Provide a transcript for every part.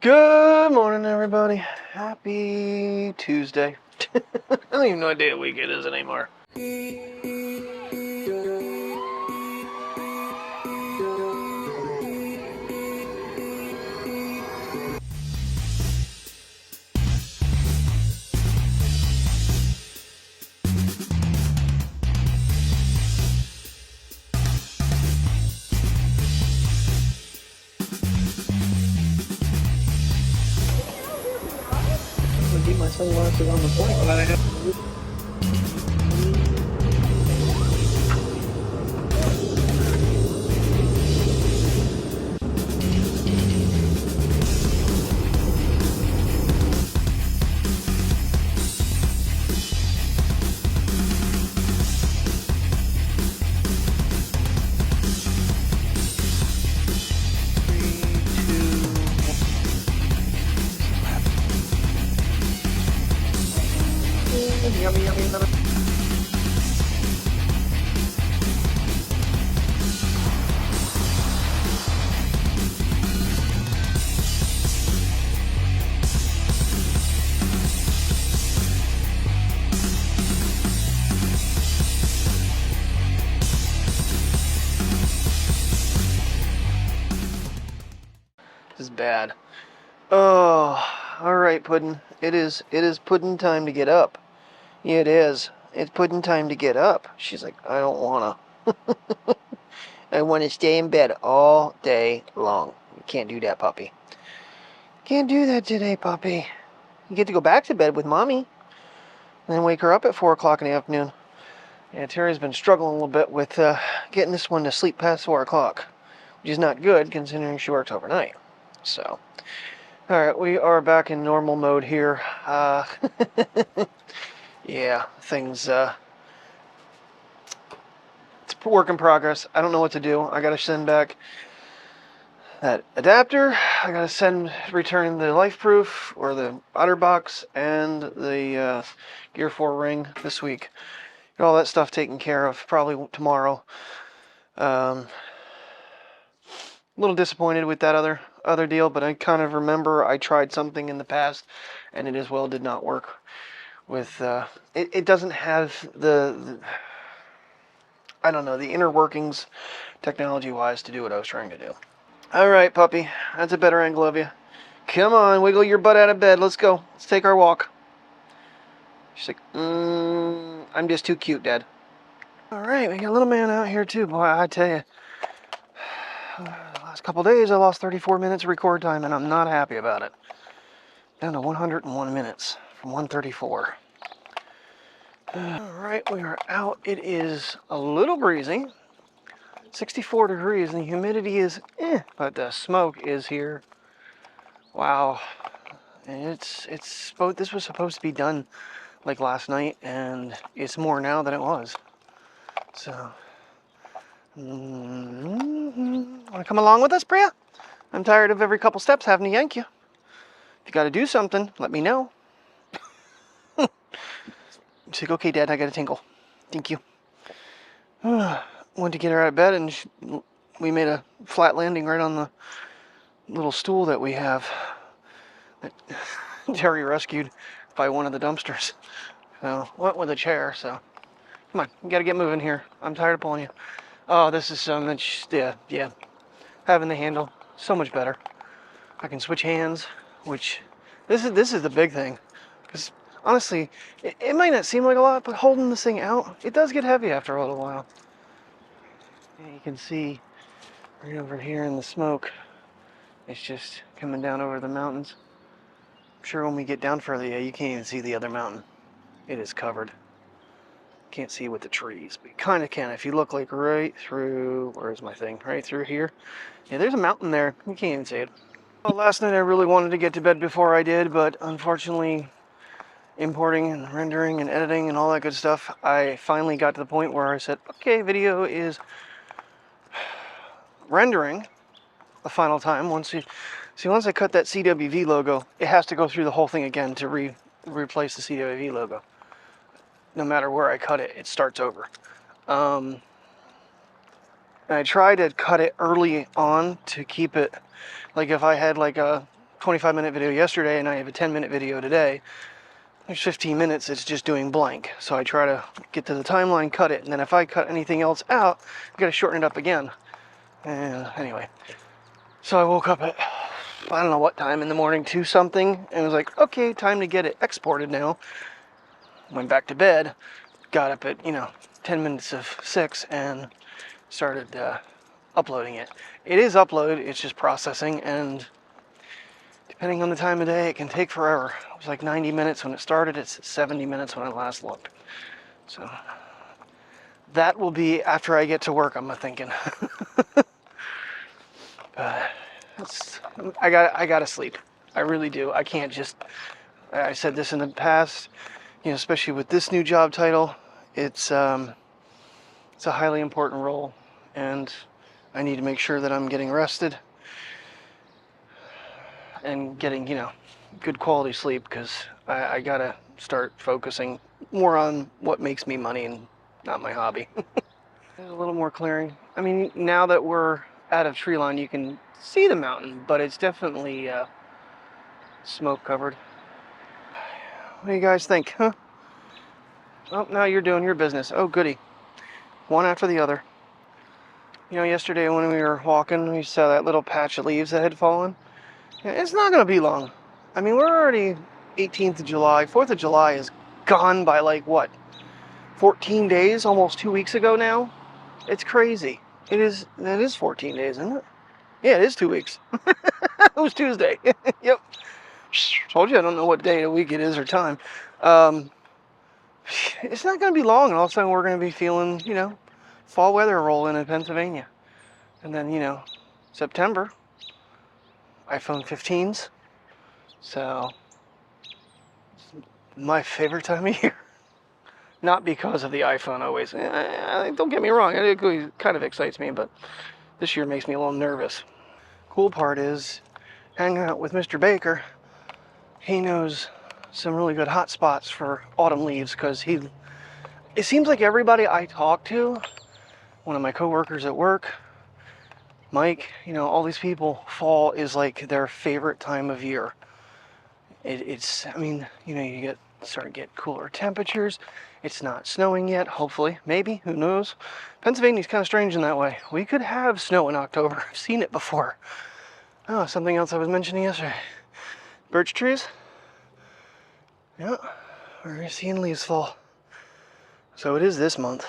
Good morning, everybody. Happy Tuesday. I don't even know what day of the week it is anymore. I'm gonna keep my sunglasses on the point when I have. Yummy, yummy, yummy. This is bad. Oh, all right, Puddin'. It is Puddin' time to get up. Yeah, it is. It's Puddin' time to get up. She's like, I don't wanna. I want to stay in bed all day long. You can't do that, puppy. Can't do that today, puppy. You get to go back to bed with mommy, and then wake her up at 4 o'clock in the afternoon. Yeah, Terry's been struggling a little bit with getting this one to sleep past 4 o'clock, which is not good considering she works overnight. So, all right, we are back in normal mode here. Yeah, things. It's a work in progress. I don't know what to do. I gotta send back that adapter. I gotta return the LifeProof or the OtterBox and the Gear 4 ring this week. Get all that stuff taken care of probably tomorrow. A little disappointed with that other deal, but I kind of remember I tried something in the past and it as well did not work with it doesn't have the I don't know, the inner workings technology wise to do what I was trying to do. All right, puppy, that's a better angle of you. Come on, wiggle your butt out of bed. Let's go. Let's take our walk. She's like, I'm just too cute, Dad. All right, we got a little man out here too. Boy, I tell you, the last couple days I lost 34 minutes of record time, and I'm not happy about it. Down to 101 minutes from 134. All right, we are out. It is a little breezy. 64 degrees, and the humidity is but the smoke is here. Wow. And this was supposed to be done like last night, and it's more now than it was. So, want to come along with us, Priya? I'm tired of every couple steps having to yank you. If you got to do something, let me know. She's like, okay, Dad, I got a tinkle. Thank you. Went to get her out of bed, and we made a flat landing right on the little stool that we have that Terry rescued by one of the dumpsters. So, went with a chair, so. Come on, you gotta get moving here. I'm tired of pulling you. Oh, this is so much, yeah. Having the handle, so much better. I can switch hands, which, this is the big thing. Because, honestly, it might not seem like a lot, but holding this thing out, it does get heavy after a little while. And you can see right over here in the smoke, it's just coming down over the mountains. I'm sure when we get down further, yeah, you can't even see the other mountain. It is covered. Can't see with the trees, but you kind of can if you look like right through, where's my thing? Right through here. Yeah, there's a mountain there. You can't even see it. Well, last night I really wanted to get to bed before I did, but unfortunately, importing and rendering and editing and all that good stuff, I finally got to the point where I said, okay, video is rendering the final time. Once I cut that CWV logo, it has to go through the whole thing again to replace the CWV logo. No matter where I cut it, it starts over. And I try to cut it early on to keep it, like if I had like a 25-minute video yesterday and I have a 10-minute video today. There's 15 minutes, it's just doing blank. So I try to get to the timeline, cut it, and then if I cut anything else out, I gotta shorten it up again. And anyway, so I woke up at, I don't know what time in the morning, 2 something, and was like, okay, time to get it exported now. Went back to bed, got up at, 10 minutes of 6 and started uploading it. It is uploaded, it's just processing, and depending on the time of day, it can take forever. It was like 90 minutes when it started, it's 70 minutes when I last looked. So that will be after I get to work, I'm thinking. I gotta sleep. I really do. I can't just, I said this in the past, especially with this new job title, it's a highly important role, and I need to make sure that I'm getting rested and getting, good quality sleep, because I gotta start focusing more on what makes me money and not my hobby. There's a little more clearing. I mean, now that we're out of tree line, you can see the mountain, but it's definitely smoke covered. What do you guys think, huh? Oh, now you're doing your business. Oh, goody. One after the other. Yesterday when we were walking, we saw that little patch of leaves that had fallen. Yeah, it's not going to be long. I mean, we're already 18th of July. 4th of July is gone by, like, what, 14 days? Almost 2 weeks ago now? It's crazy. That is 14 days, isn't it? Yeah, it is 2 weeks. It was Tuesday. Yep. Told you I don't know what day of the week it is or time. It's not going to be long, and all of a sudden we're going to be feeling, fall weather rolling in Pennsylvania. And then, September, iPhone 15s. So, my favorite time of year. Not because of the iPhone always. Don't get me wrong, it kind of excites me, but this year makes me a little nervous. Cool part is, hanging out with Mr. Baker, he knows some really good hot spots for autumn leaves, because it seems like everybody I talk to, one of my coworkers at work, Mike, all these people, fall is like their favorite time of year. You start to get cooler temperatures. It's not snowing yet, hopefully, maybe, who knows. Pennsylvania's kind of strange in that way. We could have snow in October. I've seen it before. Oh, something else I was mentioning yesterday. Birch trees. Yeah, we're seeing leaves fall. So it is this month.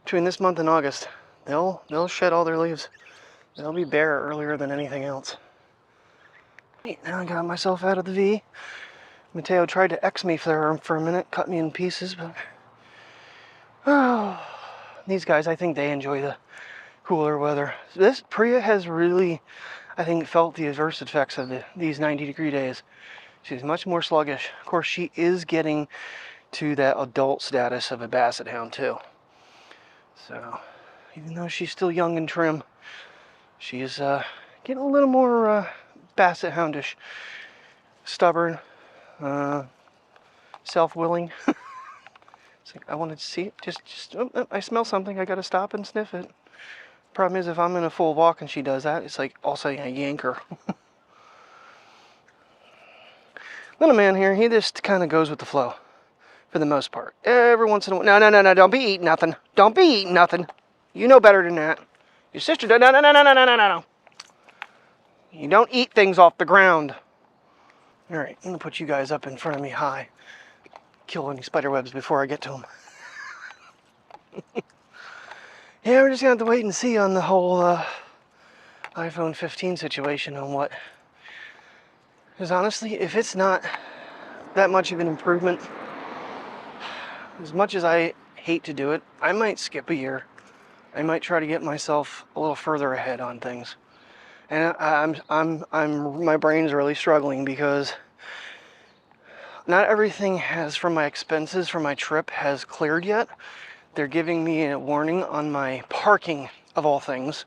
Between this month and August, they'll shed all their leaves. They'll be bare earlier than anything else. Now I got myself out of the V. Mateo tried to X me for a minute, cut me in pieces, but these guys, I think they enjoy the cooler weather. This Priya has really, I think, felt the adverse effects of these 90-degree days. She's much more sluggish. Of course, she is getting to that adult status of a basset hound too. So, even though she's still young and trim, she's getting a little more basset houndish, stubborn, self-willing. It's like, I wanted to see it. Just I smell something. I got to stop and sniff it. Problem is, if I'm in a full walk and she does that, it's like all of a sudden I yank her. Little man here, he just kind of goes with the flow, for the most part. Every once in a while, no, don't be eating nothing. Don't be eating nothing. You know better than that. Your sister does. No. You don't eat things off the ground. All right, I'm gonna put you guys up in front of me high. Kill any spider webs before I get to them. Yeah, we're just gonna have to wait and see on the whole iPhone 15 situation on what. Because honestly, if it's not that much of an improvement, as much as I hate to do it, I might skip a year. I might try to get myself a little further ahead on things. And my brain's really struggling because not everything from my expenses for my trip has cleared yet. They're giving me a warning on my parking, of all things,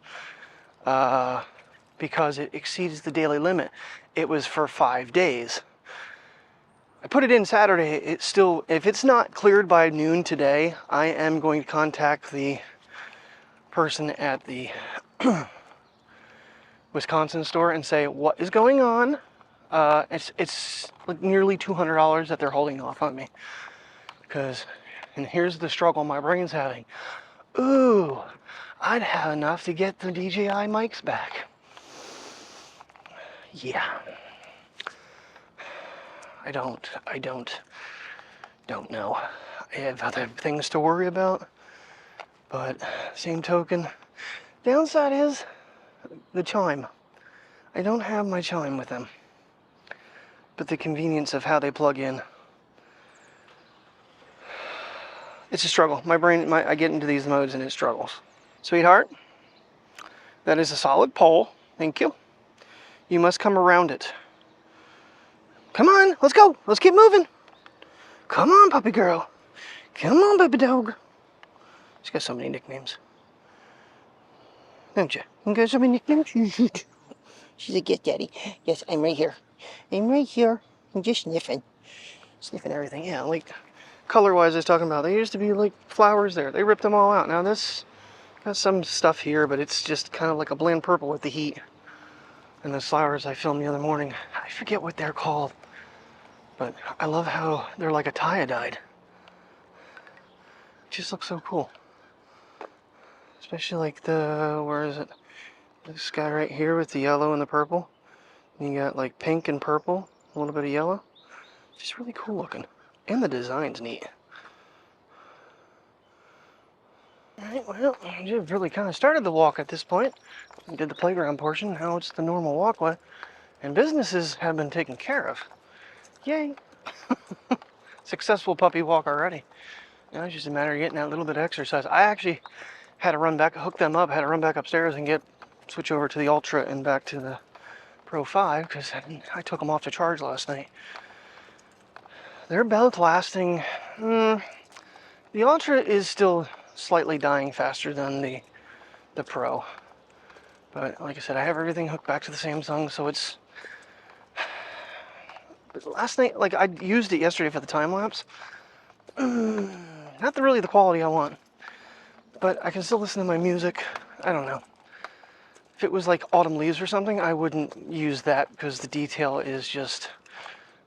because it exceeds the daily limit. It was for 5 days. I put it in Saturday. It's still, if it's not cleared by noon today, I am going to contact the person at the Wisconsin store and say, what is going on? It's like nearly $200 that they're holding off on me. Because, and here's the struggle my brain's having. Ooh, I'd have enough to get the DJI mics back. Yeah. I don't know. I have other things to worry about. But same token, downside is the chime. I don't have my chime with them. But the convenience of how they plug in. It's a struggle. My brain, I get into these modes and it struggles. Sweetheart, that is a solid pole. Thank you. You must come around it. Come on, let's go. Let's keep moving. Come on, puppy girl. Come on, baby dog. She's got so many nicknames. Don't you? You got so many nicknames? She's like, yes, Daddy. Yes, I'm right here. I'm right here. I'm just sniffing. Sniffing everything. Yeah, like color-wise I was talking about. There used to be like flowers there. They ripped them all out. Now this got some stuff here, but it's just kind of like a bland purple with the heat. And those flowers I filmed the other morning, I forget what they're called. But I love how they're like a tie-dyed. It just looks so cool. Especially like the, where is it? This guy right here with the yellow and the purple. And you got like pink and purple, a little bit of yellow. Just really cool looking. And the design's neat. Alright, well, you've really kind of started the walk at this point. We did the playground portion, now it's the normal walkway. And businesses have been taken care of. Yay! Successful puppy walk already. Now it's just a matter of getting that little bit of exercise. I actually had to run back, hook them up, had to run back upstairs and switch over to the Ultra and back to the Pro 5 because I took them off to charge last night. They're both lasting. The Ultra is still slightly dying faster than the Pro. But like I said, I have everything hooked back to the Samsung, so it's... But last night, like I used it yesterday for the time lapse. Not really the quality I want. But I can still listen to my music. I don't know. If it was like Autumn Leaves or something, I wouldn't use that because the detail is just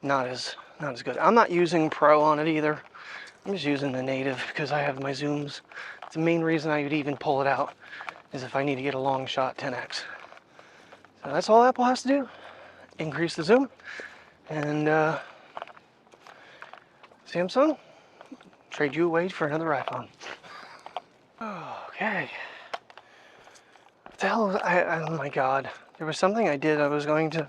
not as good. I'm not using Pro on it either. I'm just using the native because I have my zooms. The main reason I would even pull it out is if I need to get a long shot 10x. So that's all Apple has to do. Increase the zoom. And Samsung, trade you away for another iPhone. Okay. What the hell was oh my god. There was something I did I was going to...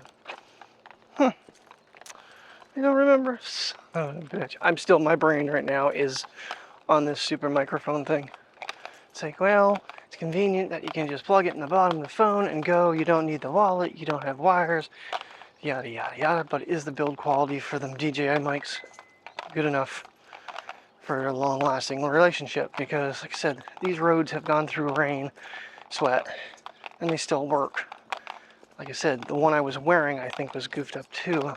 I don't remember. Oh, bitch. My brain right now is on this super microphone thing. It's like, well, it's convenient that you can just plug it in the bottom of the phone and go. You don't need the wallet. You don't have wires. Yada, yada, yada. But is the build quality for them DJI mics good enough for a long-lasting relationship? Because, like I said, these roads have gone through rain, sweat, and they still work. Like I said, the one I was wearing, I think, was goofed up too.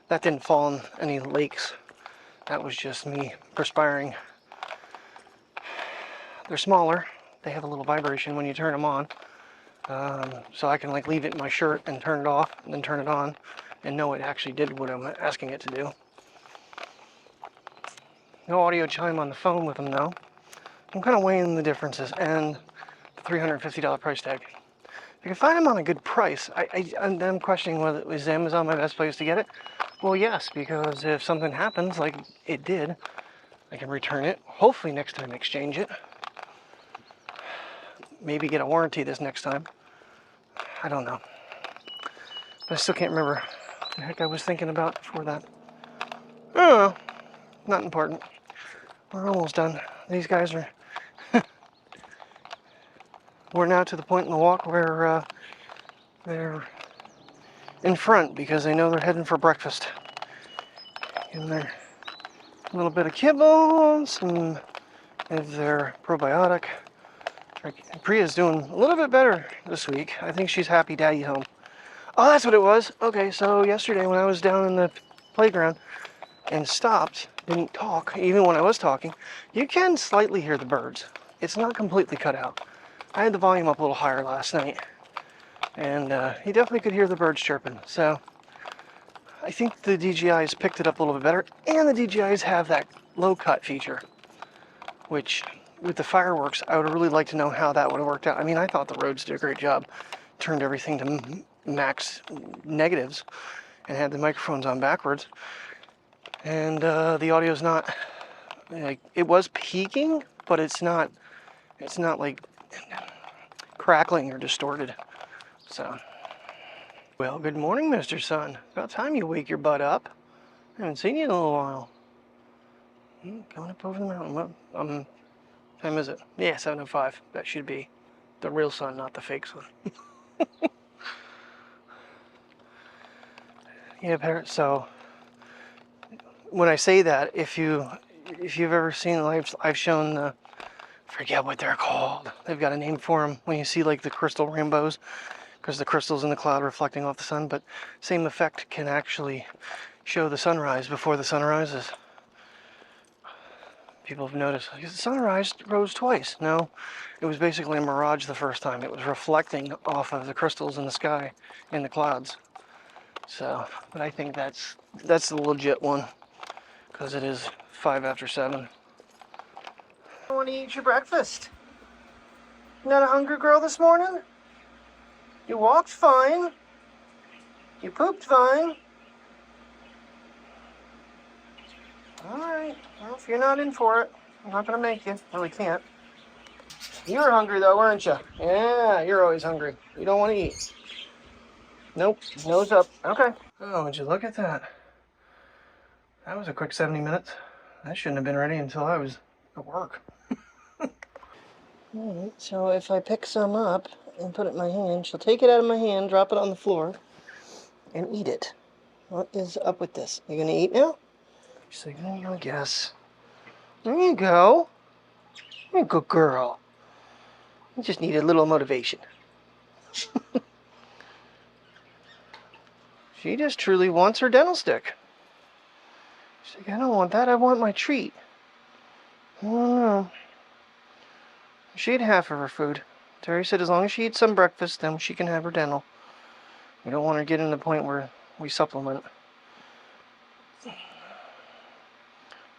That didn't fall in any lakes. That was just me perspiring. They're smaller. They have a little vibration when you turn them on. So I can like leave it in my shirt and turn it off and then turn it on and know it actually did what I'm asking it to do. No audio chime on the phone with them though. I'm kind of weighing the differences and the $350 price tag. If you can find them on a good price, I'm questioning whether is Amazon my best place to get it. Well, yes, because if something happens like it did, I can return it. Hopefully next time exchange it. Maybe get a warranty this next time. I don't know. But I still can't remember what the heck I was thinking about before that. Oh, not important. We're almost done. These guys are... We're now to the point in the walk where they're in front because they know they're heading for breakfast. And they're a little bit of kibble, some of their probiotic. Priya's doing a little bit better this week. I think she's happy Daddy's home. Oh, that's what it was. Okay, so yesterday when I was down in the playground and stopped, didn't talk, even when I was talking, you can slightly hear the birds. It's not completely cut out. I had the volume up a little higher last night, and you definitely could hear the birds chirping. So I think the DJI's picked it up a little bit better, and the DJI's have that low cut feature, which with the fireworks, I would really like to know how that would have worked out. I mean, I thought the Rhodes did a great job, turned everything to max negatives, and had the microphones on backwards, and the audio's not like it was peaking, but it's not like crackling or distorted. So, well, good morning, Mr. Sun. About time you wake your butt up. I haven't seen you in a little while. Coming up over the mountain. What time is it? Yeah, 7:05. That should be the real sun, not the fake sun. Yeah, so when I say that, if you've ever seen, I've shown the, I forget what they're called. They've got a name for them when you see like the crystal rainbows, because the crystal's in the cloud reflecting off the sun, but same effect can actually show the sunrise before the sun rises. People have noticed, the sunrise rose twice. No, it was basically a mirage the first time. It was reflecting off of the crystals in the sky, in the clouds. So, but I think that's the legit one, because it is 5 after 7. You want to eat your breakfast? Not a hungry girl this morning? You walked fine. You pooped fine. Alright, well, if you're not in for it, I'm not going to make you. Really can't. You were hungry though, weren't you? Yeah, you're always hungry. You don't want to eat. Nope, nose up. Okay. Oh, would you look at that? That was a quick 70 minutes. I shouldn't have been ready until I was at work. Alright, so if I pick some up and put it in my hand, she'll take it out of my hand, drop it on the floor, and eat it. What is up with this? You gonna eat now? She's like, I guess. There you go. You're a good girl. You just need a little motivation. She just truly wants her dental stick. She's like, I don't want that. I want my treat. I don't know. She ate half of her food. Terry said as long as she eats some breakfast, then she can have her dental. We don't want her getting to the point where we supplement.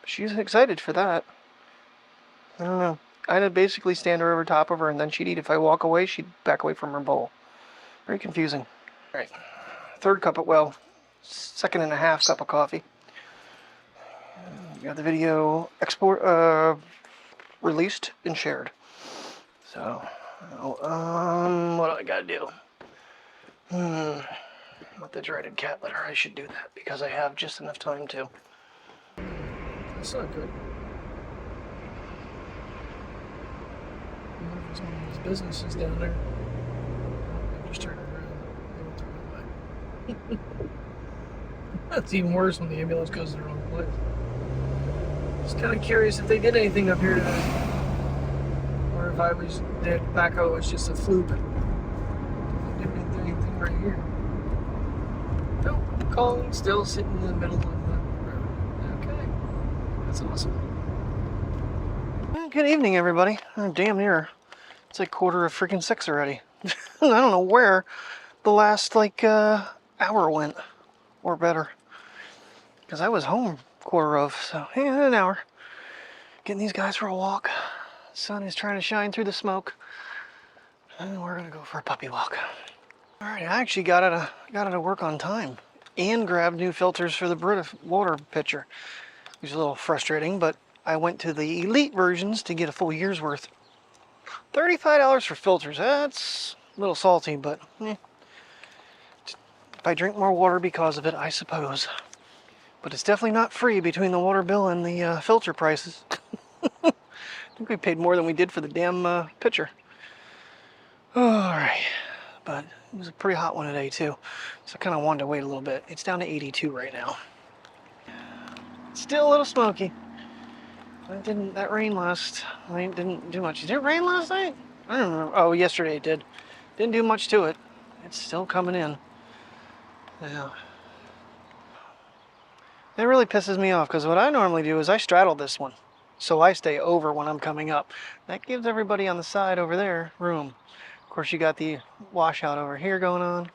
She's excited for that. I don't know. I'd basically stand her over top of her and then she'd eat. If I walk away, she'd back away from her bowl. Very confusing. All right. Third cup of, well, second and a half cup of coffee. Got the video released and shared. So, what do I gotta do? With the dreaded cat litter, I should do that because I have just enough time to. That's not good. There's one of these businesses down there. I just turned around. They went the wrong way. That's even worse when the ambulance goes to the wrong place. Just kind of curious if they did anything up here today. Or if I was dead backhoe, it's just a fluke. They didn't do anything right here. Nope, calling, still sitting in the middle of the road. Okay, that's awesome. Well, good evening, everybody. Oh, damn near. It's like 5:45 already. I don't know where the last hour went, or better, because I was home 1/4 of. So yeah, an hour. Getting these guys for a walk. Sun is trying to shine through the smoke, and we're gonna go for a puppy walk. All right, I actually got out of work on time and grabbed new filters for the Brita water pitcher, which is a little frustrating, but I went to the elite versions to get a full year's worth. $35 for filters. That's a little salty, but if I drink more water because of it, I suppose. But it's definitely not free between the water bill and the filter prices. I think we paid more than we did for the damn pitcher. Alright, but it was a pretty hot one today too, so I kind of wanted to wait a little bit. It's down to 82 right now. Still a little smoky. That rain last night didn't do much. Did it rain last night? I don't know. Oh, yesterday it did. Didn't do much to it. It's still coming in. Yeah. It really pisses me off because what I normally do is I straddle this one, so I stay over when I'm coming up. That gives everybody on the side over there room. Of course, you got the washout over here going on.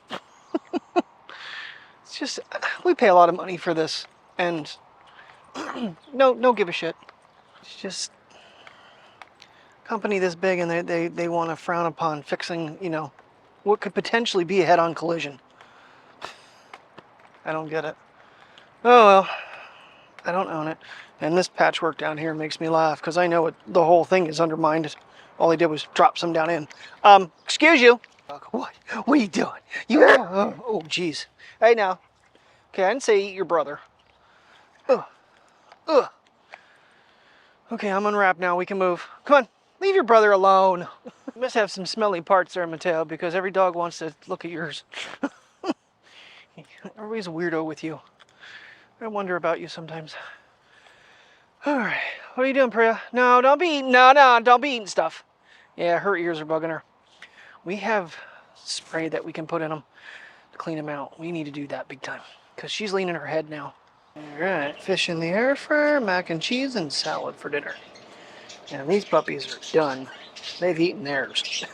It's just, we pay a lot of money for this, and no give a shit. It's just company this big, and they want to frown upon fixing, you know, what could potentially be a head-on collision. I don't get it. Oh well, I don't own it. And this patchwork down here makes me laugh because I know the whole thing is undermined. All he did was drop some down in. Excuse you. What are you doing? You? Oh, jeez. Hey now. Okay, I didn't say eat your brother. Ugh. Ugh. Okay, I'm unwrapped now. We can move. Come on, leave your brother alone. You must have some smelly parts there, Mateo, because every dog wants to look at yours. Everybody's a weirdo with you. I wonder about you sometimes. All right, what are you doing, Priya? No, don't be eating. No, don't be eating stuff. Yeah, her ears are bugging her. We have spray that we can put in them to clean them out. We need to do that big time because she's leaning her head now. All right, fish in the air fryer, mac and cheese, and salad for dinner. And these puppies are done. They've eaten theirs.